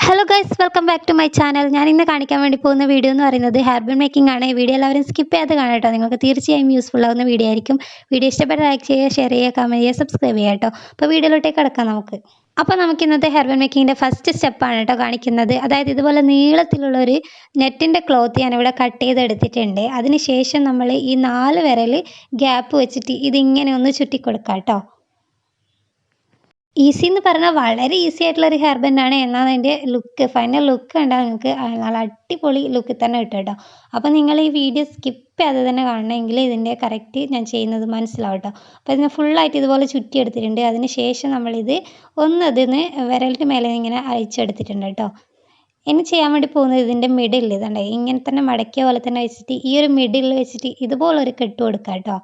Hello guys, welcome back to my channel. ഞാൻ ഇന്ന് കാണിക്കാൻ വേണ്ടി പോകുന്ന വീഡിയോ എന്ന് പറയുന്നത് ഹെയർ ബാൻഡ് മേക്കിംഗ് ആണ്. ഈ വീഡിയോ എല്ലാവരും സ്കിപ്പ് ചെയ്ത് കാണാം കേട്ടോ. നിങ്ങൾക്ക് തീർച്ചയായും യൂസ്ഫുൾ ആവുന്ന വീഡിയോ ആയിരിക്കും. വീഡിയോ ഇഷ്ടപ്പെട്ട ലൈക്ക് ചെയ്യുക, ഷെയർ ചെയ്യുക, കമൻറ്റ് ചെയ്യുക, സബ്സ്ക്രൈബ് ചെയ്യുക കേട്ടോ. അപ്പോൾ വീഡിയോയിലോട്ടേക്ക് കിടക്കാം നമുക്ക്. അപ്പോൾ നമുക്ക് ഇന്നത്തെ ഹെയർ ബാൻഡ് മേക്കിങ്ങിൻ്റെ ഫസ്റ്റ് സ്റ്റെപ്പാണ് കേട്ടോ കാണിക്കുന്നത്. അതായത് ഇതുപോലെ നീളത്തിലുള്ളൊരു നെറ്റിൻ്റെ ക്ലോത്ത് ഞാനിവിടെ കട്ട് ചെയ്തെടുത്തിട്ടുണ്ട്. അതിന് ശേഷം നമ്മൾ ഈ 4 വിരൽ ഗ്യാപ്പ് വെച്ചിട്ട് ഇതിങ്ങനെ ഒന്ന് ചുറ്റി കൊടുക്കാം കേട്ടോ. ഈസി എന്ന് പറഞ്ഞാൽ വളരെ ഈസി ആയിട്ടുള്ളൊരു ഹെയർ ബാൻഡാണ്. എന്നാൽ അതിൻ്റെ ഫൈനൽ ലുക്ക് കണ്ടാൽ നിങ്ങൾക്ക് നല്ല അടിപൊളി ലുക്കിൽ തന്നെ കിട്ടും കേട്ടോ. അപ്പോൾ നിങ്ങൾ ഈ വീഡിയോ സ്കിപ്പ് ചെയ്യാതെ തന്നെ കാണണമെങ്കിൽ ഇതിൻ്റെ കറക്റ്റ് ഞാൻ ചെയ്യുന്നത് മനസ്സിലാവും കേട്ടോ. അപ്പോൾ ഇതിനെ ഫുള്ളായിട്ട് ഇതുപോലെ ചുറ്റിയെടുത്തിട്ടുണ്ട്. അതിന് ശേഷം നമ്മളിത് അതിന് വിരലിൻ്റെ മേലെ ഇങ്ങനെ അയച്ചെടുത്തിട്ടുണ്ട് കേട്ടോ. ഇനി ചെയ്യാൻ വേണ്ടി പോകുന്നത് ഇതിൻ്റെ മിഡിൽ ഇതുണ്ട്, ഇങ്ങനെ തന്നെ മടക്കിയ പോലെ തന്നെ വെച്ചിട്ട് ഈ ഒരു മിഡിൽ വെച്ചിട്ട് ഇതുപോലൊരു കെട്ട് കൊടുക്കുക കേട്ടോ.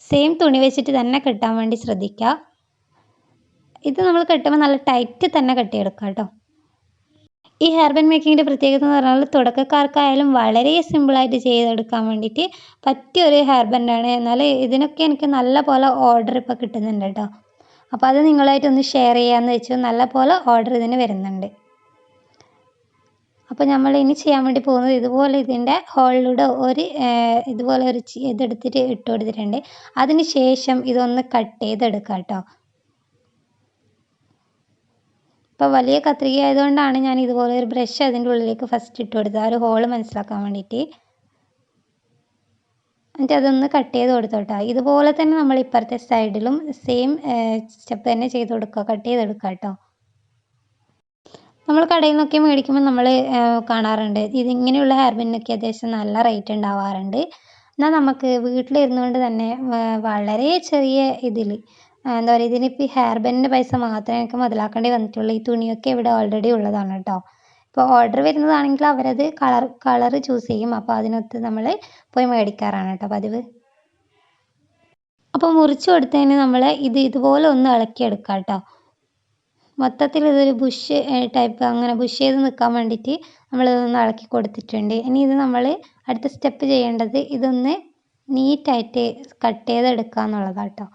സെയിം തുണി വെച്ചിട്ട് തന്നെ കെട്ടാൻ വേണ്ടി ശ്രദ്ധിക്കുക. ഇത് നമ്മൾ കെട്ടുമ്പോൾ നല്ല ടൈറ്റ് തന്നെ കെട്ടിയെടുക്കുക കേട്ടോ. ഈ ഹെയർ ബാൻഡ് മേക്കിങ്ങിൻ്റെ പ്രത്യേകത എന്ന് പറഞ്ഞാൽ തുടക്കക്കാർക്കായാലും വളരെ സിമ്പിളായിട്ട് ചെയ്തെടുക്കാൻ വേണ്ടിയിട്ട് പറ്റിയൊരു ഹെയർ ബാൻഡാണ്. എന്നാൽ ഇതിനൊക്കെ എനിക്ക് നല്ല പോലെ ഓർഡർ ഇപ്പോൾ കിട്ടുന്നുണ്ട് കേട്ടോ. അപ്പോൾ അത് നിങ്ങളായിട്ടൊന്ന് ഷെയർ ചെയ്യാമെന്ന് വെച്ചു. നല്ല പോലെ ഓർഡർ ഇതിന് വരുന്നുണ്ട്. അപ്പോൾ നമ്മൾ ഇനി ചെയ്യാൻ വേണ്ടി പോകുന്നത് ഇതുപോലെ ഇതിൻ്റെ ഹോളിലൂടെ ഇതുപോലെ ഒരു ഇതെടുത്തിട്ട് ഇട്ട് കൊടുത്തിട്ടുണ്ട്. അതിന് ശേഷം ഇതൊന്ന് കട്ട് ചെയ്തെടുക്കുക കേട്ടോ. ഇപ്പോൾ വലിയ കത്രിക ആയതുകൊണ്ടാണ് ഞാൻ ഇതുപോലെ ഒരു ബ്രഷ് അതിൻ്റെ ഉള്ളിലേക്ക് ഫസ്റ്റ് ഇട്ട് കൊടുത്തത്, ആ ഒരു ഹോള് മനസ്സിലാക്കാൻ വേണ്ടിയിട്ട്. എന്നിട്ട് അതൊന്ന് കട്ട് ചെയ്ത് കൊടുത്തോട്ടോ. ഇതുപോലെ തന്നെ നമ്മൾ ഇപ്പുറത്തെ സൈഡിലും സെയിം സ്റ്റെപ്പ് തന്നെ ചെയ്ത് കൊടുക്കുക, കട്ട് ചെയ്തെടുക്കുക കേട്ടോ. നമ്മൾ കടയിൽ നിന്നൊക്കെ മേടിക്കുമ്പോൾ നമ്മൾ കാണാറുണ്ട് ഇതിങ്ങനെയുള്ള ഹെയർ ബാൻഡിനൊക്കെ അത്യാവശ്യം നല്ല റേറ്റ് ഉണ്ടാവാറുണ്ട്. എന്നാൽ നമുക്ക് വീട്ടിലിരുന്നുകൊണ്ട് തന്നെ വളരെ ചെറിയ ഇതിൽ എന്താ പറയുക, ഇതിനിപ്പോൾ ഈ ഹെയർ ബാൻഡിൻ്റെ പൈസ മാത്രമേ എനിക്ക് മുതലാക്കേണ്ടി വന്നിട്ടുള്ളൂ. ഈ തുണിയൊക്കെ ഇവിടെ ഓൾറെഡി ഉള്ളതാണ് കേട്ടോ. ഇപ്പോൾ ഓർഡർ വരുന്നതാണെങ്കിൽ അവരത് കളർ ചൂസ് ചെയ്യും. അപ്പോൾ അതിനൊത്ത് നമ്മൾ പോയി മേടിക്കാറാണ് കേട്ടോ പതിവ്. അപ്പോൾ മുറിച്ച് കൊടുത്തതിന് നമ്മൾ ഇതുപോലെ ഒന്ന് ഇളക്കിയെടുക്കാം കേട്ടോ. മൊത്തത്തിൽ ഇതൊരു ബുഷ് ടൈപ്പ് അങ്ങനെ ബുഷ് ചെയ്ത് നിൽക്കാൻ വേണ്ടിയിട്ട് നമ്മളിതൊന്ന് ഇളക്കി കൊടുത്തിട്ടുണ്ട്. ഇനി ഇത് നമ്മൾ അടുത്ത സ്റ്റെപ്പ് ചെയ്യേണ്ടത് ഇതൊന്ന് നീറ്റായിട്ട് കട്ട് ചെയ്തെടുക്കുക എന്നുള്ളതാണ് കേട്ടോ.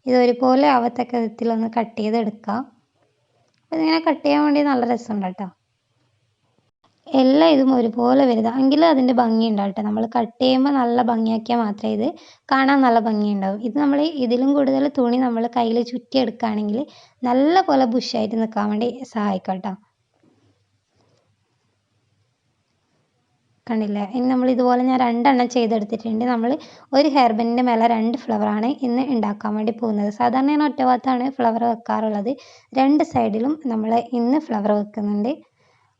ഇതൊരുപോലെ ആവത്തക്ക വിധത്തിലൊന്ന് കട്ട് ചെയ്തെടുക്കുക. അപ്പോൾ ഇതിങ്ങനെ കട്ട് ചെയ്യാൻ വേണ്ടി നല്ല രസമുണ്ട് കേട്ടോ. എല്ലാം ഇതും ഒരുപോലെ വരുക എങ്കിലും അതിൻ്റെ ഭംഗി ഉണ്ടാവും കേട്ടോ. നമ്മൾ കട്ട് ചെയ്യുമ്പോൾ നല്ല ഭംഗിയാക്കിയാൽ മാത്രമേ ഇത് കാണാൻ നല്ല ഭംഗിയുണ്ടാവും. ഇത് നമ്മൾ ഇതിലും കൂടുതൽ തുണി നമ്മൾ കയ്യിൽ ചുറ്റിയെടുക്കുകയാണെങ്കിൽ നല്ല പോലെ ബുഷായിട്ട് നിൽക്കാൻ വേണ്ടി സഹായിക്കും കേട്ടോ. കണ്ടില്ലേ? ഇനി നമ്മൾ ഇതുപോലെ ഞാൻ 2 എണ്ണം ചെയ്തെടുത്തിട്ടുണ്ട്. നമ്മൾ ഒരു ഹെയർ ബാൻഡിൻ്റെ മേലെ 2 ഫ്ലവറാണ് ഇന്ന് ഉണ്ടാക്കാൻ വേണ്ടി പോകുന്നത്. സാധാരണ ഞാൻ ഒറ്റ ഭാഗത്താണ് ഫ്ലവർ വെക്കാറുള്ളത്. 2 സൈഡിലും നമ്മൾ ഇന്ന് ഫ്ലവർ വെക്കുന്നുണ്ട്.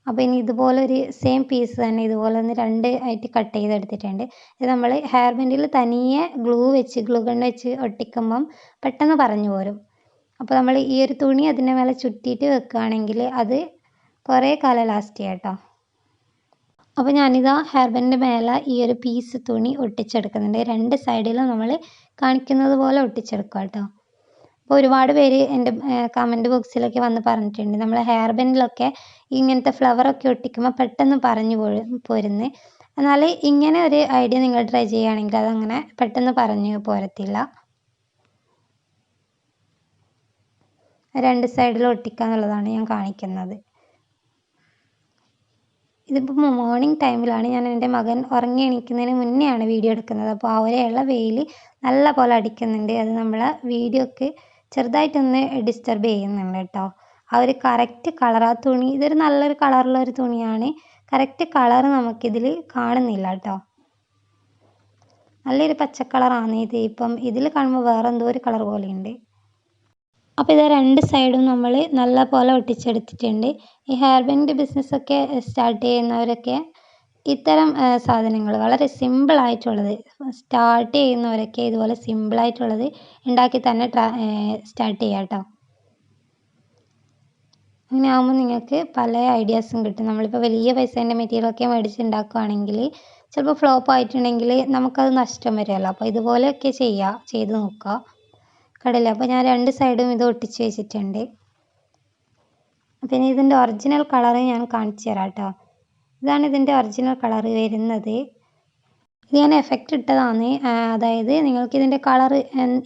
അപ്പോൾ ഇനി ഇതുപോലെ ഒരു സെയിം പീസ് തന്നെ ഇതുപോലെ ഒന്ന് 2 ആയിട്ട് കട്ട് ചെയ്തെടുത്തിട്ടുണ്ട്. ഇത് നമ്മൾ ഹെയർ ബാൻഡിൽ തനിയെ ഗ്ലൂ ഗൺ വെച്ച് ഒട്ടിക്കുമ്പം പെട്ടെന്ന് പറഞ്ഞു പോരും. അപ്പോൾ നമ്മൾ ഈ ഒരു തുണി അതിൻ്റെ മേലെ ചുറ്റിയിട്ട് വെക്കുകയാണെങ്കിൽ അത് കുറേ കാലം ലാസ്റ്റ് ചെയ്യാം കേട്ടോ. അപ്പോൾ ഞാനിതാ ഹെയർ ബാൻഡിൻ്റെ മേലെ ഈ ഒരു പീസ് തുണി ഒട്ടിച്ചെടുക്കുന്നുണ്ട്. 2 സൈഡിലും നമ്മൾ കാണിക്കുന്നത് പോലെ ഒട്ടിച്ചെടുക്കുക കേട്ടോ. അപ്പോൾ ഒരുപാട് പേര് എൻ്റെ കമൻറ്റ് ബോക്സിലൊക്കെ വന്ന് പറഞ്ഞിട്ടുണ്ട് നമ്മൾ ഹെയർ ബാൻഡിലൊക്കെ ഇങ്ങനത്തെ ഫ്ലവറൊക്കെ ഒട്ടിക്കുമ്പോൾ പെട്ടെന്ന് പറഞ്ഞു പോരുന്നത്. എന്നാൽ ഇങ്ങനെ ഒരു ഐഡിയ നിങ്ങൾ ട്രൈ ചെയ്യുകയാണെങ്കിൽ അതങ്ങനെ പെട്ടെന്ന് പറഞ്ഞു പോരത്തില്ല. 2 സൈഡിലും ഒട്ടിക്കുക എന്നുള്ളതാണ് ഞാൻ കാണിക്കുന്നത്. ഇതിപ്പോൾ മോർണിംഗ് ടൈമിലാണ്, ഞാൻ എൻ്റെ മകൻ ഉറങ്ങി എണീക്കുന്നതിന് മുന്നെയാണ് വീഡിയോ എടുക്കുന്നത്. അപ്പോൾ അവരെയുള്ള വെയിൽ നല്ല പോലെ അടിക്കുന്നുണ്ട്. അത് നമ്മളെ വീഡിയോക്ക് ചെറുതായിട്ടൊന്ന് ഡിസ്റ്റർബ് ചെയ്യുന്നുണ്ട് കേട്ടോ. ആ ഒരു കറക്റ്റ് കളർ, ആ തുണി ഇതൊരു നല്ലൊരു കളറുള്ള ഒരു തുണിയാണ്. കറക്റ്റ് കളർ നമുക്കിതിൽ കാണുന്നില്ല കേട്ടോ. നല്ലൊരു പച്ച കളറാണ് ഇത്. ഇപ്പം ഇതിൽ കാണുമ്പോൾ വേറെ എന്തോ ഒരു കളർ പോലെയുണ്ട്. അപ്പോൾ ഇത് 2 സൈഡും നമ്മൾ നല്ല പോലെ ഒട്ടിച്ചെടുത്തിട്ടുണ്ട്. ഈ ഹെയർ ബാൻഡ് ബിസിനസ്സൊക്കെ സ്റ്റാർട്ട് ചെയ്യുന്നവരൊക്കെ ഇത്തരം സാധനങ്ങൾ വളരെ സിമ്പിളായിട്ടുള്ളത് സ്റ്റാർട്ട് ചെയ്യുന്നവരൊക്കെ ഇതുപോലെ സിമ്പിളായിട്ടുള്ളത് ഉണ്ടാക്കി തന്നെ സ്റ്റാർട്ട് ചെയ്യാം കേട്ടോ. അങ്ങനെ ആകുമ്പോൾ നിങ്ങൾക്ക് പല ഐഡിയാസും കിട്ടും. നമ്മളിപ്പോൾ വലിയ പൈസേൻ്റെ മെറ്റീരിയലൊക്കെ മേടിച്ച് ഉണ്ടാക്കുകയാണെങ്കിൽ ചിലപ്പോൾ ഫ്ലോപ്പ് ആയിട്ടുണ്ടെങ്കിൽ നമുക്കത് നഷ്ടം വരുമല്ലോ. അപ്പോൾ ഇതുപോലെയൊക്കെ ചെയ്ത് നോക്കുക. കണ്ടില്ലേ? അപ്പോൾ ഞാൻ 2 സൈഡും ഇത് ഒട്ടിച്ച് വെച്ചിട്ടുണ്ട്. പിന്നെ ഇതിൻ്റെ ഒറിജിനൽ കളറ് ഞാൻ കാണിച്ചു തരാം കേട്ടോ. ഇതാണ് ഇതിൻ്റെ ഒറിജിനൽ കളറ് വരുന്നത്. ഇത് ഞാൻ എഫക്റ്റ് ഇട്ടതാണ്. അതായത് നിങ്ങൾക്ക് ഇതിൻ്റെ കളറ്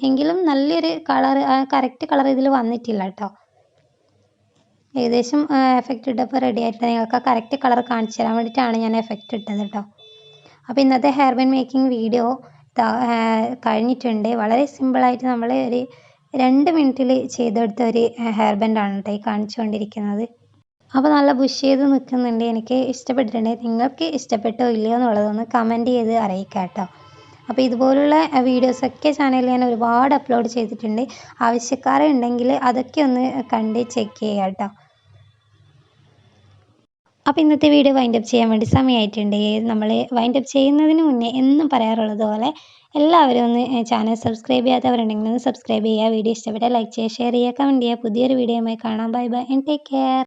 എങ്കിലും നല്ലൊരു കളറ്, കറക്റ്റ് കളർ ഇതിൽ വന്നിട്ടില്ല കേട്ടോ. ഏകദേശം എഫക്റ്റ് ഇട്ടപ്പോൾ റെഡി ആയിട്ട് നിങ്ങൾക്ക് കറക്റ്റ് കളർ കാണിച്ചു തരാൻ വേണ്ടിയിട്ടാണ് ഞാൻ എഫക്റ്റ് ഇട്ടത് കേട്ടോ. അപ്പോൾ ഇന്നത്തെ ഹെയർ ബാൻഡ് മേക്കിംഗ് വീഡിയോ കഴിഞ്ഞിട്ടുണ്ട്. വളരെ സിമ്പിളായിട്ട് നമ്മൾ ഒരു 2 മിനിറ്റിൽ ചെയ്തെടുത്ത ഒരു ഹെയർ ബാൻഡാണ് കേട്ടോ ഈ കാണിച്ചുകൊണ്ടിരിക്കുന്നത്. അപ്പോൾ നല്ല ബുഷ് ചെയ്ത് നിൽക്കുന്നുണ്ട്. എനിക്ക് ഇഷ്ടപ്പെട്ടിട്ടുണ്ട്. നിങ്ങൾക്ക് ഇഷ്ടപ്പെട്ടോ ഇല്ലയോ എന്നുള്ളതൊന്ന് കമൻറ്റ് ചെയ്ത് അറിയിക്കാം കേട്ടോ. അപ്പോൾ ഇതുപോലുള്ള വീഡിയോസൊക്കെ ചാനലിൽ ഞാൻ ഒരുപാട് അപ്ലോഡ് ചെയ്തിട്ടുണ്ട്. ആവശ്യക്കാരുണ്ടെങ്കിൽ അതൊക്കെ ഒന്ന് കണ്ട് ചെക്ക് ചെയ്യുക കേട്ടോ. അപ്പോൾ ഇന്നത്തെ വീഡിയോ വൈൻഡപ്പ് ചെയ്യാൻ വേണ്ടി സമയമായിട്ടുണ്ട്. നമ്മൾ വൈൻഡപ്പ് ചെയ്യുന്നതിന് മുന്നേ എന്നും പറയാറുള്ളത് പോലെ എല്ലാവരും ഒന്ന് ചാനൽ സബ്സ്ക്രൈബ് ചെയ്യാത്തവരുണ്ടെങ്കിൽ ഒന്ന് സബ്സ്ക്രൈബ് ചെയ്യുക. വീഡിയോ ഇഷ്ടപ്പെട്ടാൽ ലൈക്ക് ചെയ്യുക, ഷെയർ ചെയ്യുക, കമൻറ്റ് ചെയ്യുക. പുതിയൊരു വീഡിയോയുമായി കാണാം. Bye bye and take care.